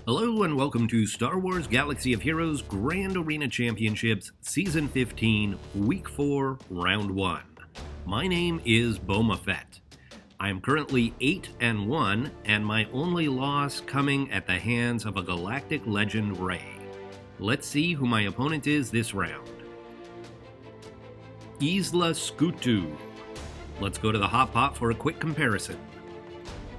Hello and welcome to Star Wars Galaxy of Heroes Grand Arena Championships Season 15, Week 4, Round 1. My name is Boma Fett. I am currently 8-1, and my only loss coming at the hands of a galactic legend Rey. Let's see who my opponent is this round. Eesla Scutu. Let's go to the hot pot for a quick comparison.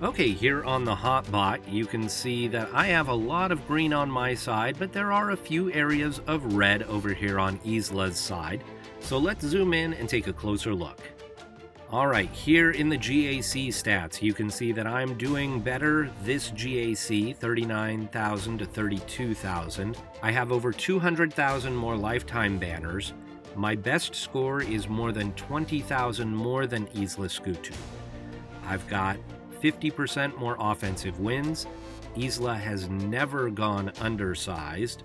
Okay, here on the hot bot, you can see that I have a lot of green on my side, but there are a few areas of red over here on Eesla's side. So let's zoom in and take a closer look. Alright, here in the GAC stats, you can see that I'm doing better this GAC, 39,000 to 32,000. I have over 200,000 more lifetime banners. My best score is more than 20,000 more than Eesla Scutu. I've got 50% more offensive wins. Eesla has never gone undersized.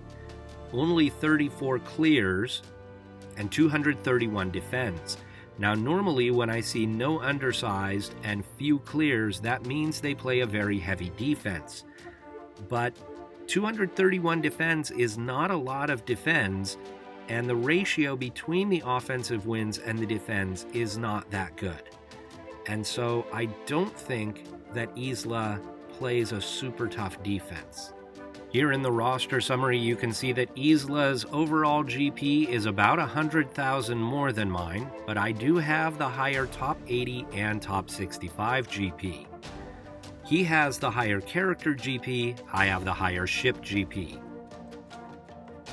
Only 34 clears and 231 defends. Now normally when I see no undersized and few clears, that means they play a very heavy defense. But 231 defends is not a lot of defends, and the ratio between the offensive wins and the defends is not that good. And so I don't think that Eesla plays a super tough defense. Here in the roster summary, you can see that Eesla's overall GP is about 100,000 more than mine, but I do have the higher top 80 and top 65 GP. He has the higher character GP, I have the higher ship GP.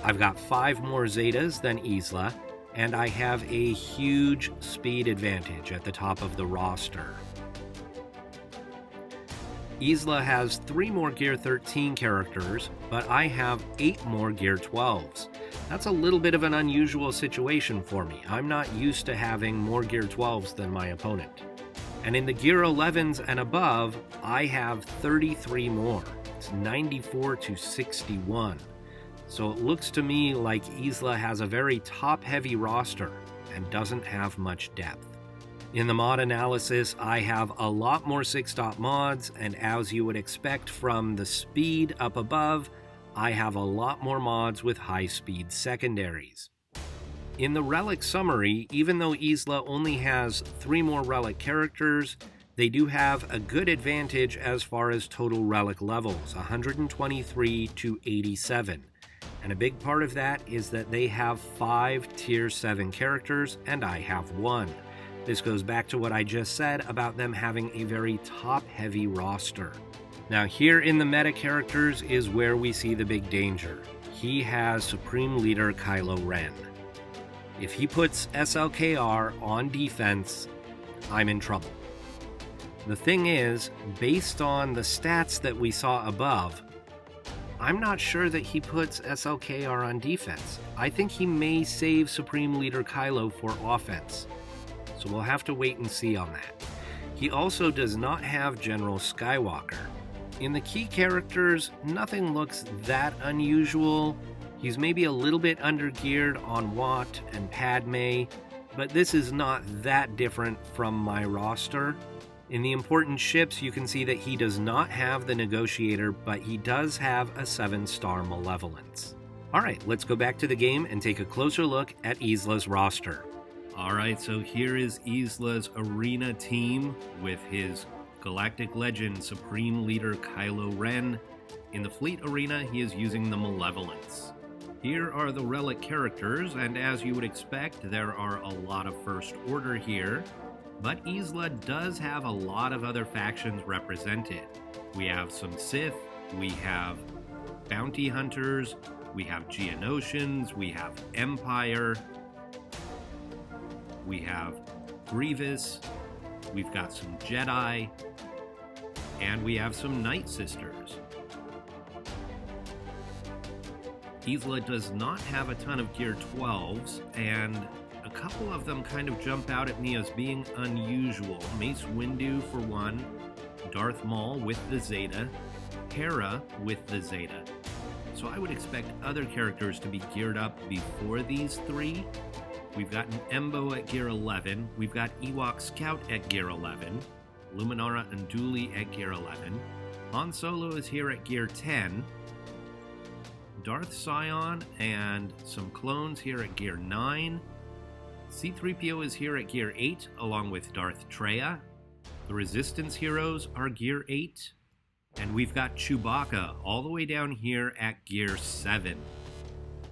I've got 5 more Zetas than Eesla, and I have a huge speed advantage at the top of the roster. Eesla has 3 more Gear 13 characters, but I have 8 more Gear 12s. That's a little bit of an unusual situation for me. I'm not used to having more Gear 12s than my opponent. And in the Gear 11s and above, I have 33 more. It's 94 to 61. So it looks to me like Eesla has a very top-heavy roster and doesn't have much depth. In the mod analysis, I have a lot more 6-stop mods, and as you would expect from the speed up above, I have a lot more mods with high-speed secondaries. In the relic summary, even though Eesla only has 3 more relic characters, they do have a good advantage as far as total relic levels, 123 to 87. And a big part of that is that they have 5 tier 7 characters and I have 1. This goes back to what I just said about them having a very top-heavy roster. Now here in the meta characters is where we see the big danger. He has Supreme Leader Kylo Ren. If he puts SLKR on defense, I'm in trouble. The thing is, based on the stats that we saw above, I'm not sure that he puts SLKR on defense. I think he may save Supreme Leader Kylo for offense. So we'll have to wait and see on that. He also does not have General Skywalker. In the key characters, nothing looks that unusual. He's maybe a little bit undergeared on Watt and Padme, but this is not that different from my roster. In the important ships, you can see that he does not have the Negotiator, but he does have a 7-star Malevolence. Alright, let's go back to the game and take a closer look at Eesla's roster. Alright, so here is Eesla's arena team with his galactic legend Supreme Leader Kylo Ren. In the fleet arena, he is using the Malevolence. Here are the relic characters, and as you would expect, there are a lot of First Order here. But Eesla does have a lot of other factions represented. We have some Sith, we have Bounty Hunters, we have Geonosians, we have Empire, we have Grievous, we've got some Jedi, and we have some Night Sisters. Eesla does not have a ton of Gear 12s, and a couple of them kind of jump out at me as being unusual. Mace Windu for one, Darth Maul with the Zeta, Hera with the Zeta. So I would expect other characters to be geared up before these 3. We've got an Embo at Gear 11, we've got Ewok Scout at Gear 11, Luminara and Dooley at Gear 11, Han Solo is here at Gear 10, Darth Scion and some clones here at Gear 9. C-3PO is here at Gear 8, along with Darth Treya. The Resistance heroes are Gear 8. And we've got Chewbacca all the way down here at Gear 7.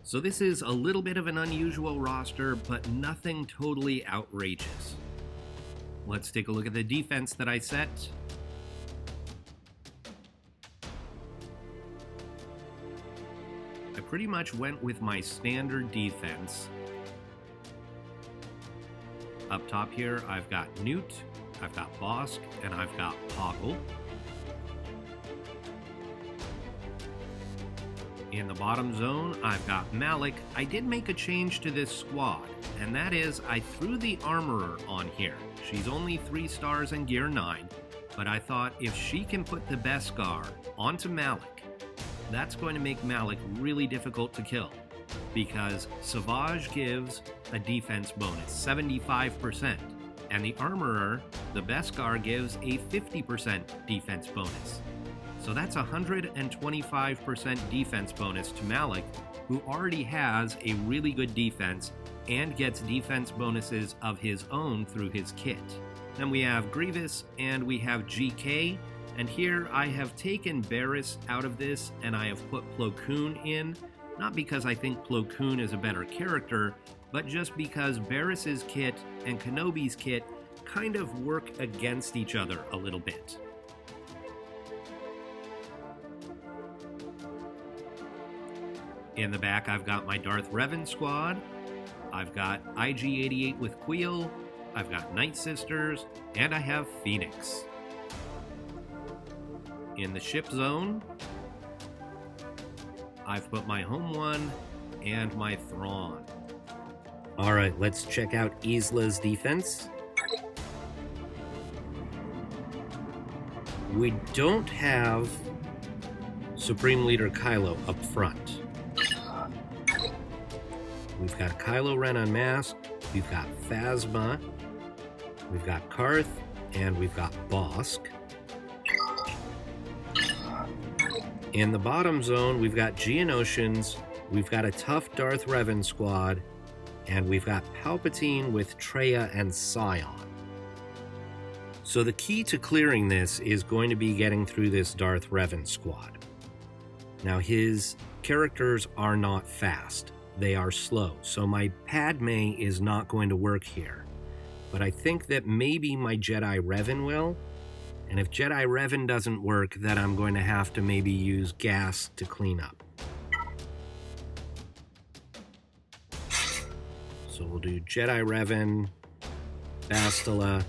So this is a little bit of an unusual roster, but nothing totally outrageous. Let's take a look at the defense that I set. I pretty much went with my standard defense. Up top here, I've got Newt, I've got Bosk, and I've got Poggle. In the bottom zone, I've got Malik. I did make a change to this squad, and that is I threw the Armorer on here. She's only 3 stars in Gear 9, but I thought if she can put the Beskar onto Malik, that's going to make Malik really difficult to kill, because SWGOH gives a defense bonus, 75%, and the Armorer, the Beskar, gives a 50% defense bonus. So that's a 125% defense bonus to Malik, who already has a really good defense and gets defense bonuses of his own through his kit. Then we have Grievous and we have GK, and here I have taken Barriss out of this and I have put Plo Koon in, not because I think Plo Koon is a better character, but just because Barriss's kit and Kenobi's kit kind of work against each other a little bit. In the back, I've got my Darth Revan squad. I've got IG-88 with Queel. I've got Night Sisters, and I have Phoenix. In the ship zone, I've put my Home One and my Thrawn. All right, let's check out Eesla's defense. We don't have Supreme Leader Kylo up front. We've got Kylo Ren unmasked, we've got Phasma, we've got Karth, and we've got Bosk. In the bottom zone, we've got Geonosians, we've got a tough Darth Revan squad, and we've got Palpatine with Treya and Scion. So the key to clearing this is going to be getting through this Darth Revan squad. Now his characters are not fast. They are slow, so my Padme is not going to work here. But I think that maybe my Jedi Revan will, and if Jedi Revan doesn't work, then I'm going to have to maybe use gas to clean up. So we'll do Jedi Revan, Bastila,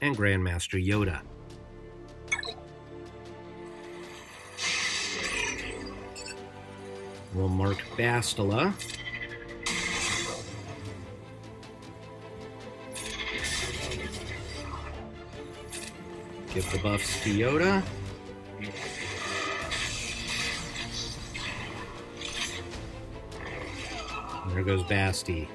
and Grandmaster Yoda. We'll mark Bastila. Give the buffs to Yoda. And there goes Basti.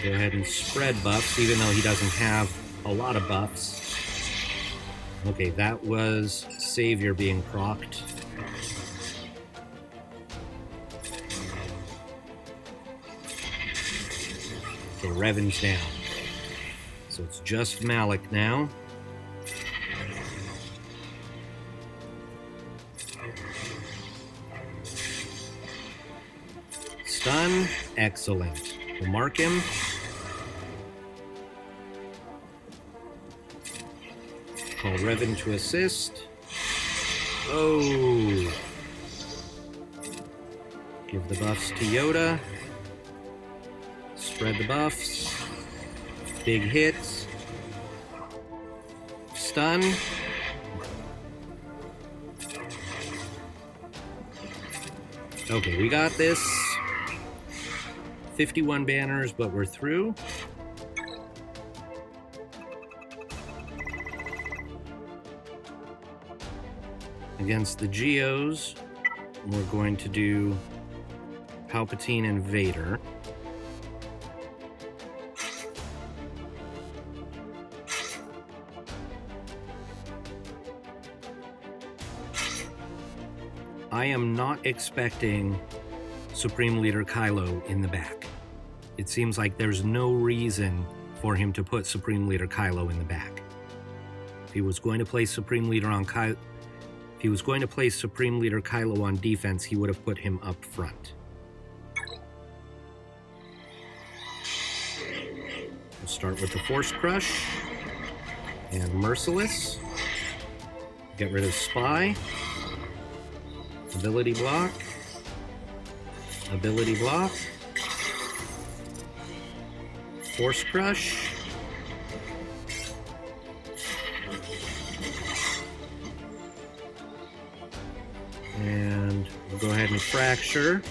Go ahead and spread buffs, even though he doesn't have a lot of buffs. Okay, that was Savior being procced. Okay, Revan's down. So it's just Malik now. Stun, excellent. We'll mark him. Call Revan to assist. Oh. Give the buffs to Yoda. Spread the buffs. Big hits. Stun. Okay, we got this. 51 banners, but we're through. Against the Geos, we're going to do Palpatine and Vader. I am not expecting Supreme Leader Kylo in the back. It seems like there's no reason for him to put Supreme Leader Kylo in the back. If he was going to place Supreme Leader Kylo on defense, he would have put him up front. We'll start with the Force Crush and Merciless. Get rid of Spy. Ability Block. Ability Block. Force Crush. And we'll go ahead and Fracture.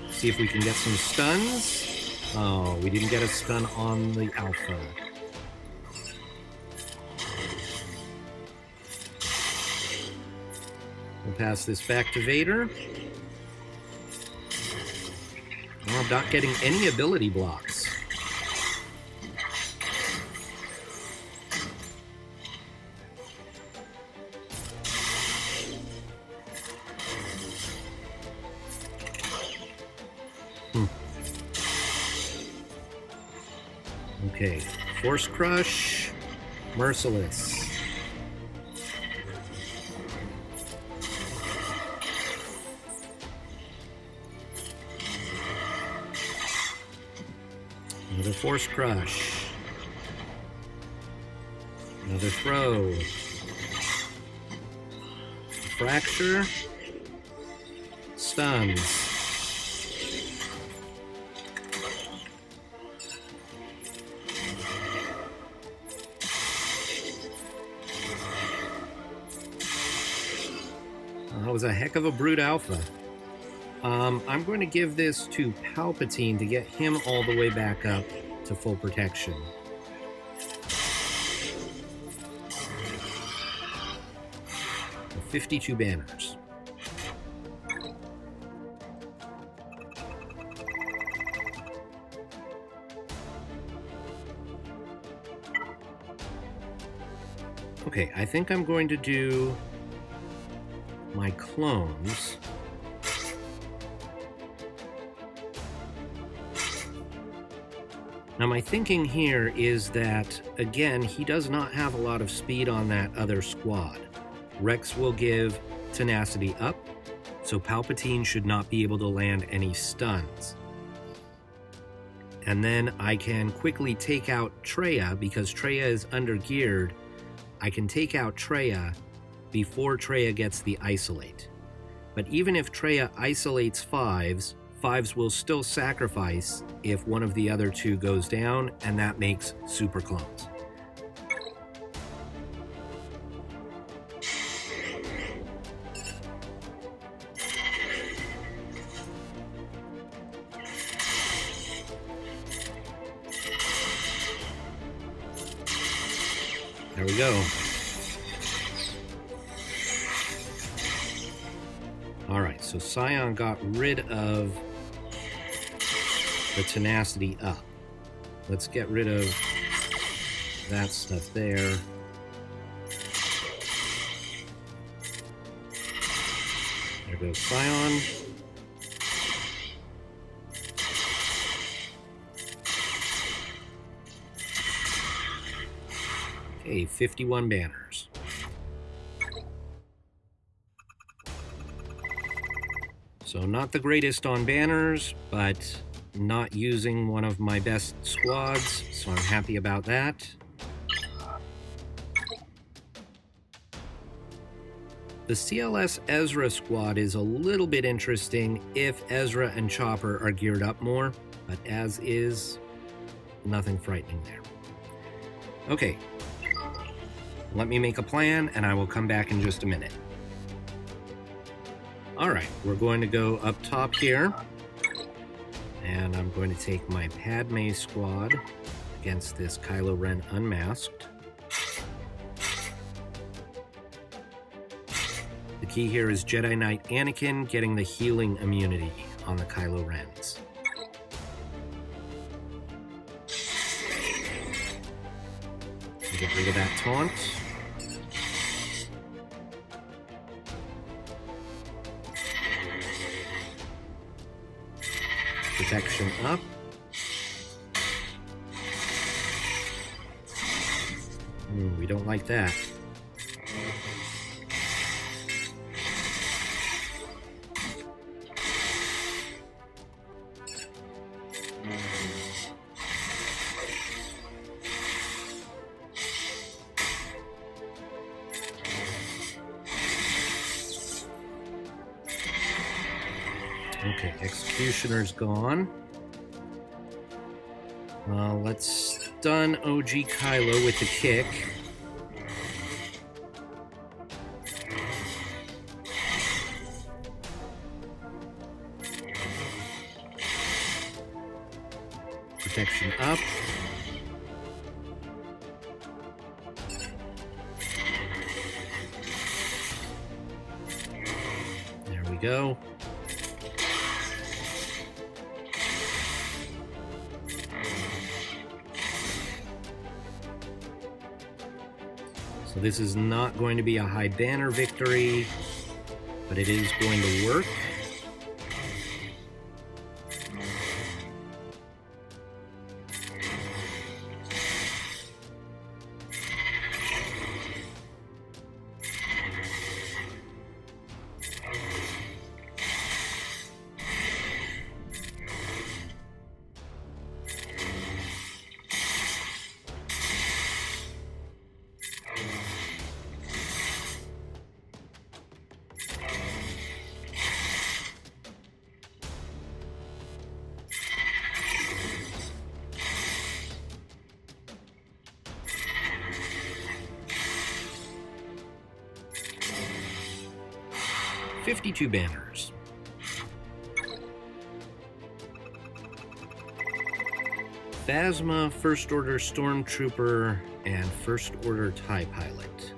See if we can get some stuns. Oh, we didn't get a stun on the Alpha. We'll pass this back to Vader. Oh, I'm not getting any ability blocks. Okay, Force Crush, Merciless. Another Force Crush. Another Throw. Fracture. Stuns. That was a heck of a Brute Alpha. I'm going to give this to Palpatine to get him all the way back up to full protection. So 52 banners. Okay, I think I'm going to do my clones. Now my thinking here is that, again, he does not have a lot of speed on that other squad. Rex will give tenacity up, so Palpatine should not be able to land any stuns. And then I can quickly take out Traya, because Traya is under-geared. I can take out Traya before Traya gets the Isolate. But even if Traya isolates fives will still sacrifice if one of the other two goes down, and that makes super clones. There we go. Alright, so Scion got rid of the tenacity up. Let's get rid of that stuff there. There goes Scion. Okay, 51 banners. So not the greatest on banners, but not using one of my best squads, so I'm happy about that. The CLS Ezra squad is a little bit interesting if Ezra and Chopper are geared up more, but as is, nothing frightening there. Okay, let me make a plan and I will come back in just a minute. Alright, we're going to go up top here. And I'm going to take my Padme squad against this Kylo Ren unmasked. The key here is Jedi Knight Anakin getting the healing immunity on the Kylo Rens. Get rid of that taunt. Protection up. We don't like that. Okay, Executioner's gone. Let's stun OG Kylo with the kick. Protection up. There we go. So this is not going to be a high banner victory, but it is going to work. $52 banners. Phasma, First Order Stormtrooper, and First Order TIE Pilot.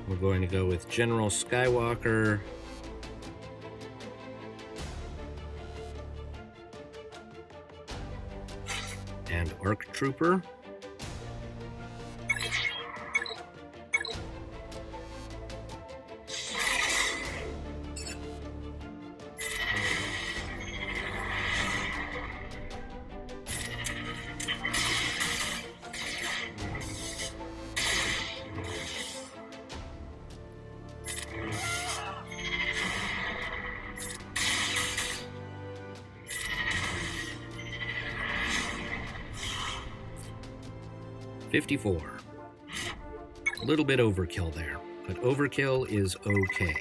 We're going to go with General Skywalker, and ARC Trooper. $54. A little bit overkill there, but overkill is okay.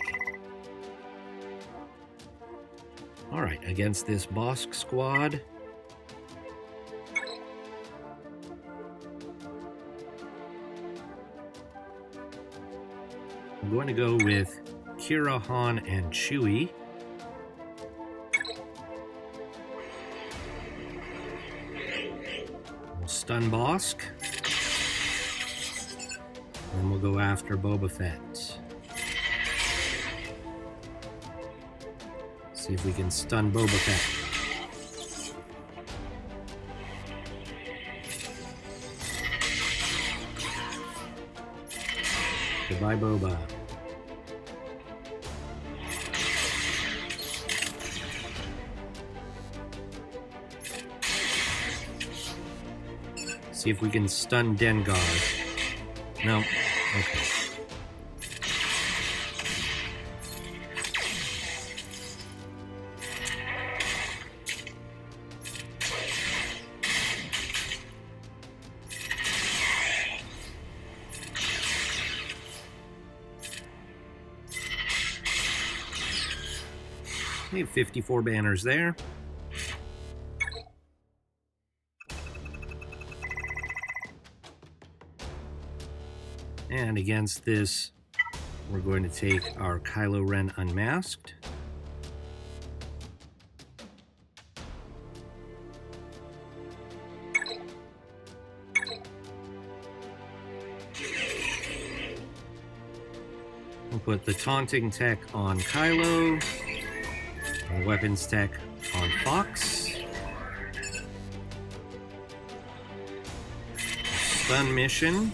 All right, against this Bosk squad, I'm going to go with Kira, Han, and Chewie. We'll stun Bosk. And we'll go after Boma Fett. See if we can stun Boma Fett. Goodbye, Boba. See if we can stun Dengar. No. Okay. We have 54 banners there. And against this, we're going to take our Kylo Ren unmasked. We'll put the taunting tech on Kylo, and weapons tech on Fox. Stun mission.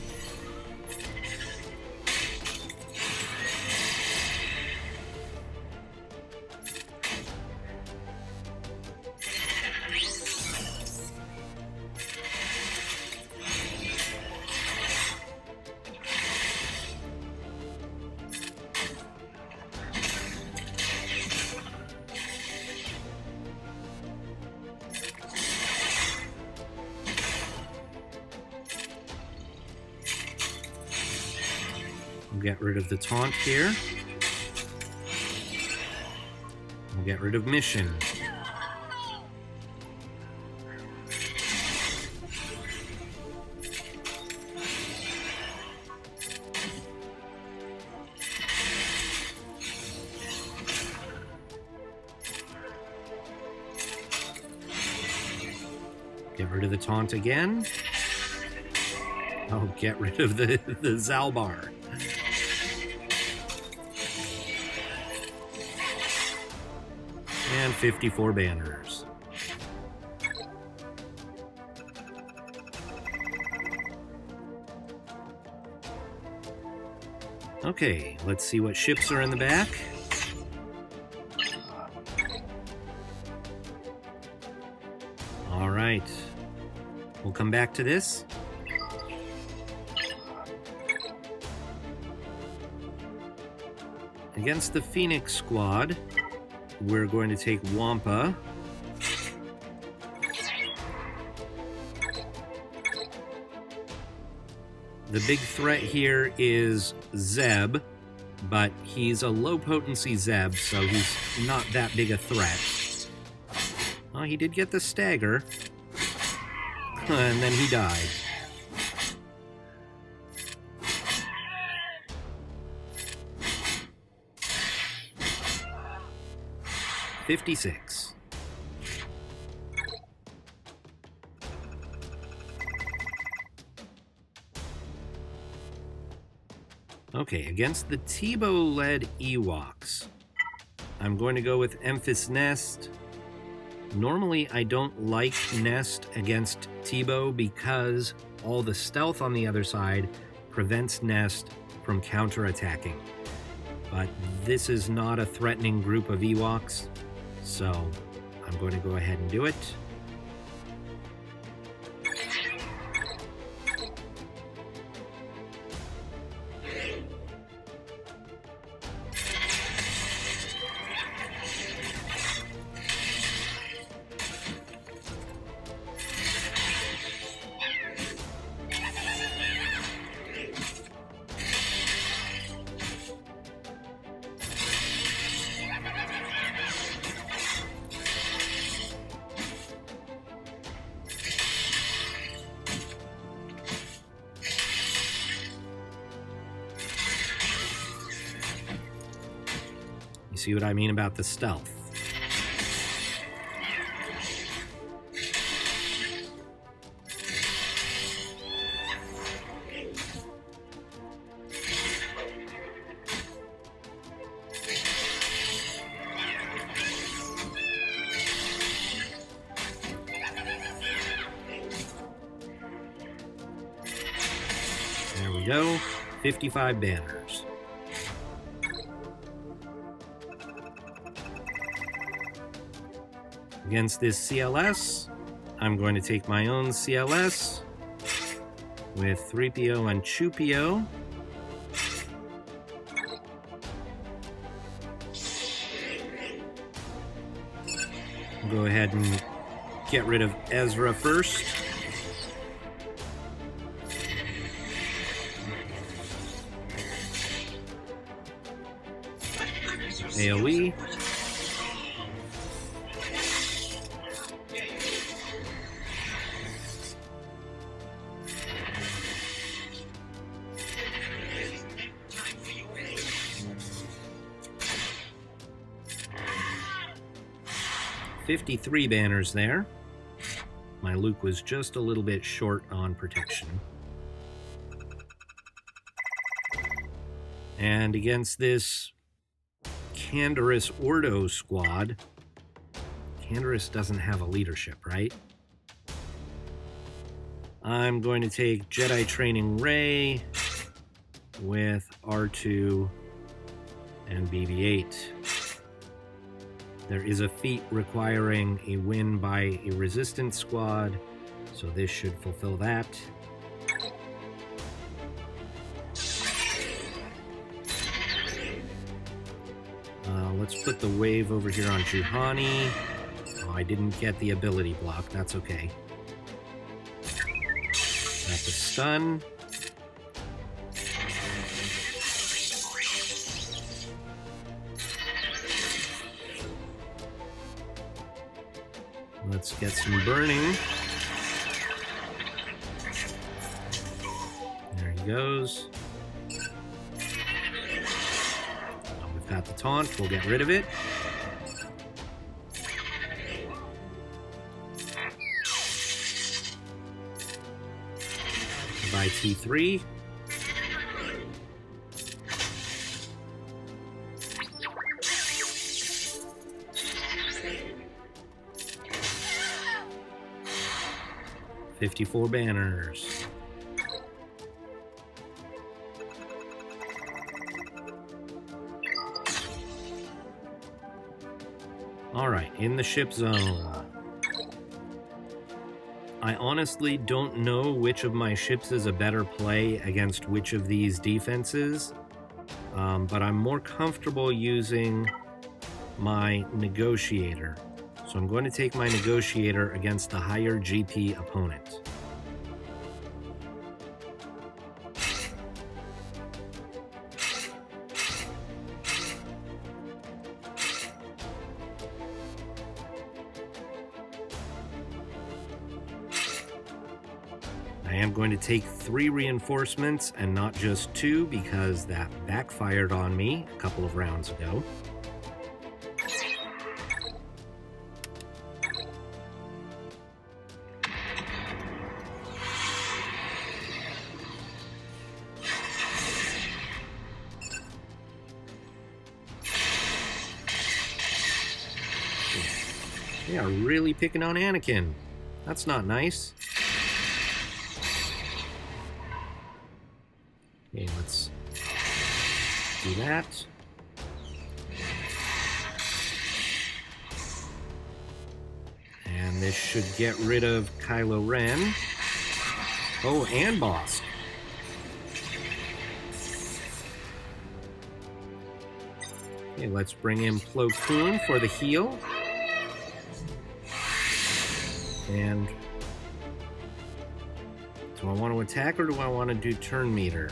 We'll get rid of the taunt here. We'll get rid of mission. Get rid of the taunt again. Oh, get rid of the Zalbar. And 54 banners. Okay, let's see what ships are in the back. All right, we'll come back to this. Against the Phoenix squad, we're going to take Wampa. The big threat here is Zeb, but he's a low-potency Zeb, so he's not that big a threat. Oh, he did get the stagger, and then he died. $56. Okay, against the Tebow-led Ewoks, I'm going to go with Emphis Nest. Normally, I don't like Nest against Tebow because all the stealth on the other side prevents Nest from counterattacking. But this is not a threatening group of Ewoks, so I'm going to go ahead and do it. See what I mean about the stealth? There we go. 55 banners. Against this CLS, I'm going to take my own CLS with 3PO and 2PO. Go ahead and get rid of Ezra first. AoE. $53 banners there. My Luke was just a little bit short on protection. And against this Canderous Ordo squad, Canderous doesn't have a leadership, right? I'm going to take Jedi Training Rey with R2 and BB-8. There is a feat requiring a win by a resistance squad, so this should fulfill that. Let's put the wave over here on Juhani. Oh, I didn't get the ability block. That's okay. Got the stun. Let's get some burning. There he goes. Oh, we've got the taunt. We'll get rid of it. By T3. $54 banners. All right, in the ship zone. I honestly don't know which of my ships is a better play against which of these defenses, but I'm more comfortable using my Negotiator. So I'm going to take my Negotiator against the higher GP opponent. I am going to take 3 reinforcements and not just 2 because that backfired on me a couple of rounds ago. They are really picking on Anakin. That's not nice. Okay, let's do that. And this should get rid of Kylo Ren. Oh, and Bosk. Okay, let's bring in Plo Koon for the heal. And do I want to attack or do I want to do turn meter?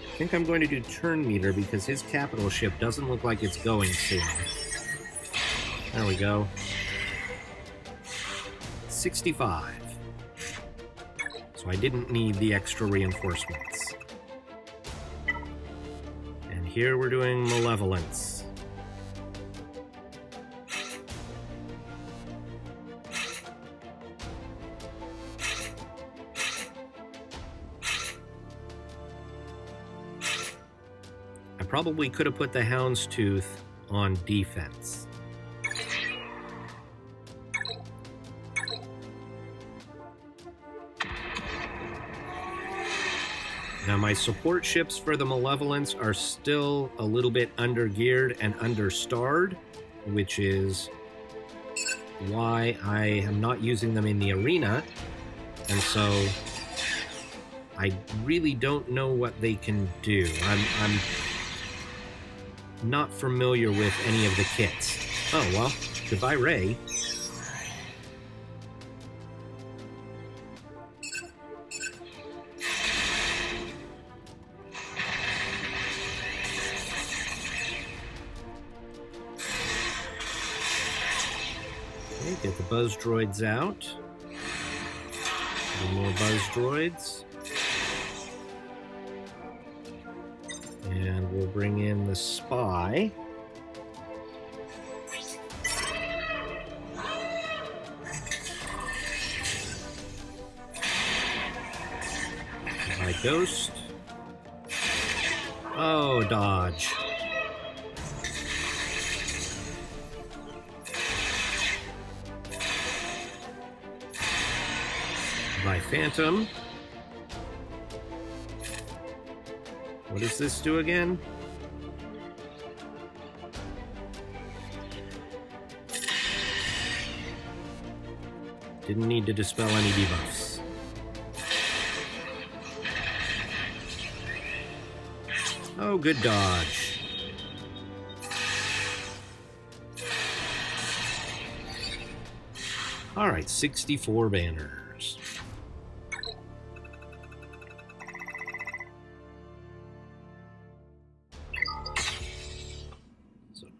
I think I'm going to do turn meter because his capital ship doesn't look like it's going soon. There we go. 65. So I didn't need the extra reinforcements. And here we're doing Malevolence. Probably could have put the Houndstooth on defense. Now my support ships for the Malevolence are still a little bit under-geared and under-starred, which is why I am not using them in the arena, and so I really don't know what they can do. I'm not familiar with any of the kits. Oh, well, goodbye, Rey. Okay, get the buzz droids out. More buzz droids. And we'll bring in the spy. By Ghost. Oh, dodge. By Phantom. What does this do again? Didn't need to dispel any debuffs. Oh, good dodge. All right, 64 banners.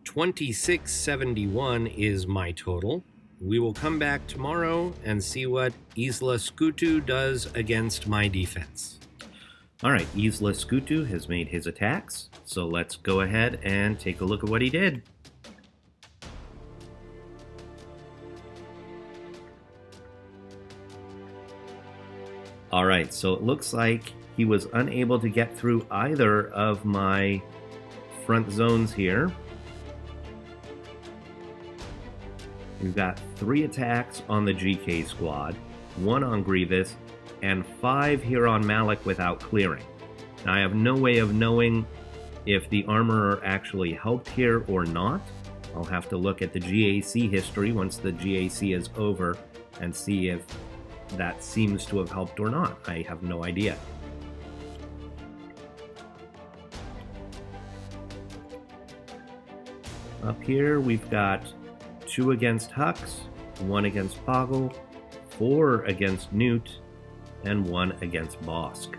2671 is my total. We will come back tomorrow and see what Eesla Scutu does against my defense. All right, Eesla Scutu has made his attacks, so let's go ahead and take a look at what he did. All right, so it looks like he was unable to get through either of my front zones here. We've got 3 attacks on the GK squad, 1 on Grievous, and 5 here on Malik without clearing. Now, I have no way of knowing if the Armorer actually helped here or not. I'll have to look at the GAC history once the GAC is over and see if that seems to have helped or not. I have no idea. Up here we've got 2 against Hux, 1 against Poggle, 4 against Newt, and 1 against Bosk.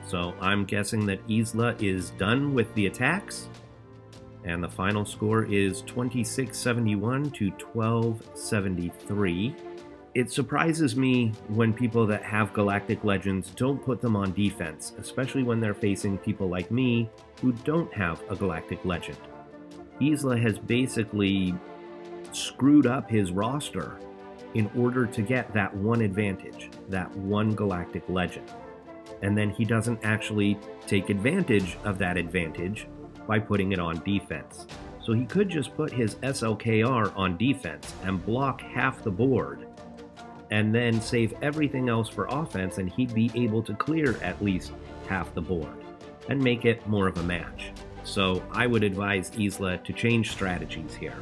So I'm guessing that Eesla is done with the attacks, and the final score is 2671 to 1273. It surprises me when people that have Galactic Legends don't put them on defense, especially when they're facing people like me who don't have a Galactic Legend. Eesla has basically screwed up his roster in order to get that one advantage, that one Galactic Legend. And then he doesn't actually take advantage of that advantage by putting it on defense. So he could just put his SLKR on defense and block half the board, and then save everything else for offense, and he'd be able to clear at least half the board and make it more of a match. So I would advise Eesla to change strategies here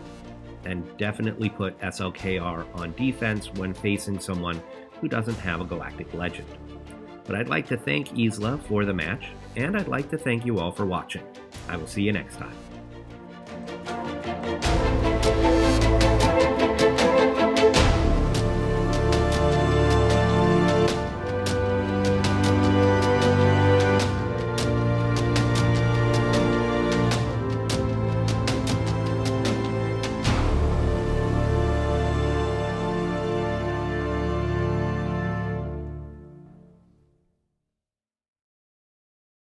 and definitely put SLKR on defense when facing someone who doesn't have a Galactic Legend. But I'd like to thank Eesla for the match, and I'd like to thank you all for watching. I will see you next time.